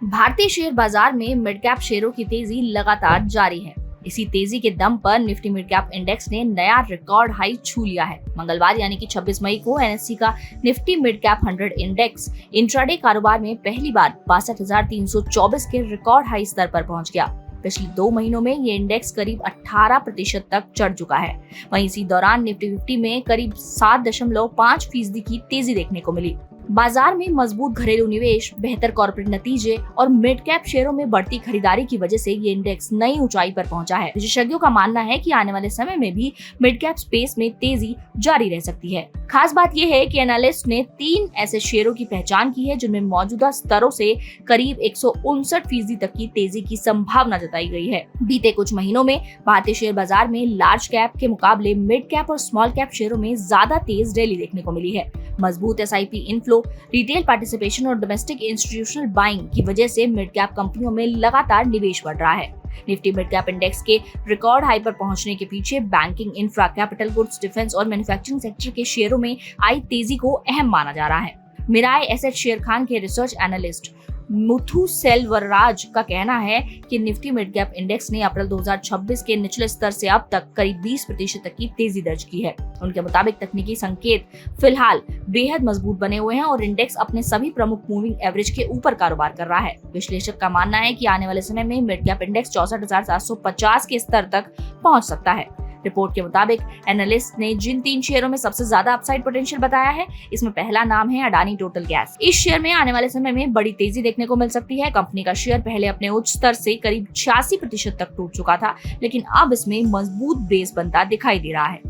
भारतीय शेयर बाजार में मिड कैप शेयरों की तेजी लगातार जारी है। इसी तेजी के दम पर निफ्टी मिड कैप इंडेक्स ने नया रिकॉर्ड हाई छू लिया है। मंगलवार यानी कि 26 मई को एनएससी का Nifty mid cap 100 index intraday कारोबार में पहली बार 62,324 के रिकॉर्ड हाई स्तर पर पहुंच गया। पिछले 2 महीनों में ये इंडेक्स करीब 18% तक चढ़ चुका है। वहीं इसी दौरान निफ्टी 50 में करीब 7.5% की तेजी देखने को मिली। बाजार में मजबूत घरेलू निवेश, बेहतर कॉर्पोरेट नतीजे और मिड कैप शेयरों में बढ़ती खरीदारी की वजह से ये इंडेक्स नई ऊंचाई पर पहुंचा है। विशेषज्ञों का मानना है कि आने वाले समय में भी मिड कैप स्पेस में तेजी जारी रह सकती है। खास बात यह है कि एनालिस्ट ने 3 ऐसे शेयरों की पहचान की है जिनमें मौजूदा स्तरों से करीब 159% तक की तेजी की संभावना जताई गई है। बीते कुछ महीनों में भारतीय शेयर बाजार में लार्ज कैप के मुकाबले मिड कैप और स्मॉल कैप शेयरों में ज्यादा तेज रैली देखने को मिली है। मजबूत एसआईपी इनफ्लो, रिटेल पार्टिसिपेशन और डोमेस्टिक इंस्टीट्यूशनल बाइंग की वजह से मिड कैप कंपनियों में लगातार निवेश बढ़ रहा है। निफ्टी मिड कैप इंडेक्स के रिकॉर्ड हाई पर पहुंचने के पीछे banking, infra, capital goods, defence और मैन्युफैक्चरिंग सेक्टर के शेयरों में आई तेजी को अहम माना जा रहा है। मिराय एसेट शेयर खान के रिसर्च एनालिस्ट मुथु सेल्वराज का कहना है कि निफ्टी मिड कैप इंडेक्स ने अप्रैल 2026 के निचले स्तर से अब तक करीब 20% तक की तेजी दर्ज की है। उनके मुताबिक तकनीकी संकेत फिलहाल बेहद मजबूत बने हुए हैं और इंडेक्स अपने सभी प्रमुख मूविंग एवरेज के ऊपर कारोबार कर रहा है। विश्लेषक का मानना है कि आने वाले समय में मिड कैप इंडेक्स 64,750 के स्तर तक पहुंच सकता है। रिपोर्ट के मुताबिक एनालिस्ट ने जिन 3 शेयरों में सबसे ज्यादा अपसाइड पोटेंशियल बताया है, इसमें पहला नाम है अडानी टोटल गैस। इस शेयर में आने वाले समय में बड़ी तेजी देखने को मिल सकती है। कंपनी का शेयर पहले अपने उच्च स्तर से करीब 86% तक टूट चुका था, लेकिन अब इसमें मजबूत बेस बनता दिखाई दे रहा है।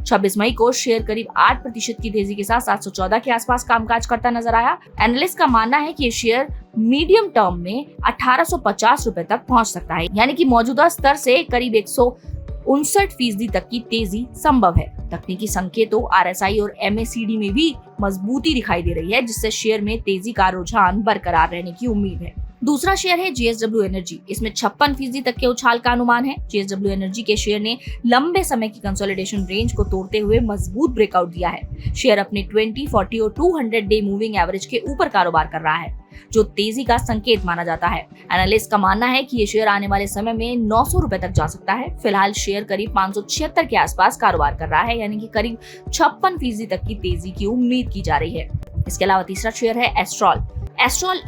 26 मई को शेयर करीब 8% की तेजी के साथ 714 के आसपास कामकाज करता नजर आया। एनालिस्ट का मानना है कि ये शेयर मीडियम टर्म में 1850 रुपए तक पहुंच सकता है, यानी कि मौजूदा स्तर से करीब 159% तक की तेजी संभव है। तकनीकी संकेतों आरएसआई और एमएसीडी में भी मजबूती दिखाई दे रही है, जिससे शेयर में तेजी का रुझान बरकरार रहने की उम्मीद है। दूसरा शेयर है जेएसडब्ल्यू एनर्जी। इसमें 56% तक के उछाल का अनुमान है। जेएसडब्ल्यू एनर्जी के शेयर ने लंबे समय की कंसोलिडेशन रेंज को तोड़ते हुए मजबूत ब्रेकआउट दिया है। शेयर अपने 20, 40 और 200 डे मूविंग एवरेज के ऊपर कारोबार कर रहा है, जो तेजी का संकेत माना जाता है। एनालिस्ट का मानना है कि ये शेयर आने वाले समय में 900 रुपए तक जा सकता है। फिलहाल शेयर करीब 576 के आसपास कारोबार कर रहा है, यानी कि करीब 56% तक की तेजी की उम्मीद की जा रही है। इसके अलावा तीसरा शेयर है एस्ट्रॉल।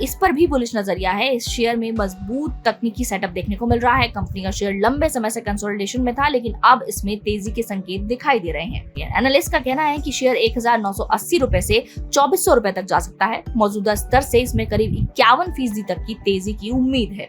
इस पर भी बुलिश नजरिया है। इस शेयर में मजबूत तकनीकी सेटअप देखने को मिल रहा है। कंपनी का शेयर लंबे समय से कंसोलिडेशन में था, लेकिन अब इसमें तेजी के संकेत दिखाई दे रहे हैं। एनालिस्ट का कहना है कि शेयर 1980 रुपए से 2400 रुपए तक जा सकता है। मौजूदा स्तर से इसमें करीब 51% तक की तेजी की उम्मीद है।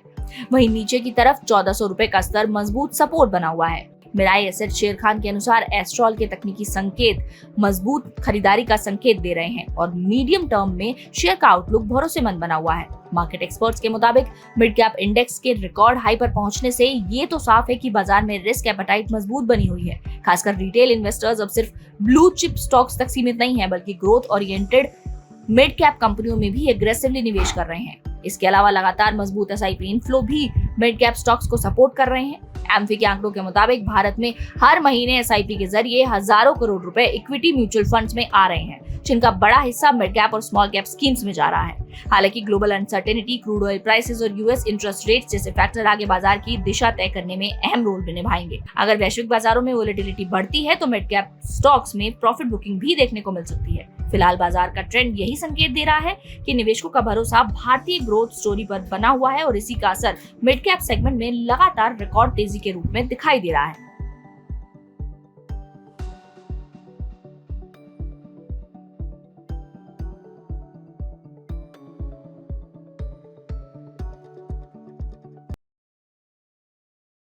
वहीं नीचे की तरफ 1400 रुपए का स्तर मजबूत सपोर्ट बना हुआ है। मिराय एसेट शेयर खान के अनुसार एस्ट्रॉल के तकनीकी संकेत मजबूत खरीदारी का संकेत दे रहे हैं और मीडियम टर्म में शेयर का आउटलुक भरोसेमंद बना हुआ है। मार्केट एक्सपर्ट्स के मुताबिक मिड कैप इंडेक्स के रिकॉर्ड हाई पर पहुंचने से ये तो साफ है कि बाजार में रिस्क एपेटाइट मजबूत बनी हुई है। खासकर रिटेल इन्वेस्टर्स अब सिर्फ ब्लू चिप स्टॉक्स तक सीमित नहीं है, बल्कि ग्रोथ ओरिएंटेड मिड कैप कंपनियों में भी एग्रेसिवली निवेश कर रहे हैं। इसके अलावा लगातार मजबूत एसआईपी इनफ्लो भी मिड कैप स्टॉक्स को सपोर्ट कर रहे हैं। एमफी के आंकड़ों के मुताबिक भारत में हर महीने एसआईपी के जरिए हजारों करोड़ रुपए इक्विटी म्यूचुअल फंड्स में आ रहे हैं, जिनका बड़ा हिस्सा मिड कैप और स्मॉल कैप स्कीम्स में जा रहा है। हालांकि global uncertainty, crude oil prices और यूएस इंटरेस्ट रेट्स जैसे फैक्टर आगे बाजार की दिशा तय करने में अहम रोल भी निभाएंगे। अगर वैश्विक बाजारों में वोलेटिलिटी बढ़ती है तो मिड कैप स्टॉक्स में प्रॉफिट बुकिंग भी देखने को मिल सकती है। फिलहाल बाजार का ट्रेंड यही संकेत दे रहा है कि निवेशकों का भरोसा भारतीय ग्रोथ स्टोरी पर बना हुआ है और इसी का असर मिड कैप सेगमेंट में लगातार रिकॉर्ड तेजी के रूप में दिखाई दे रहा है।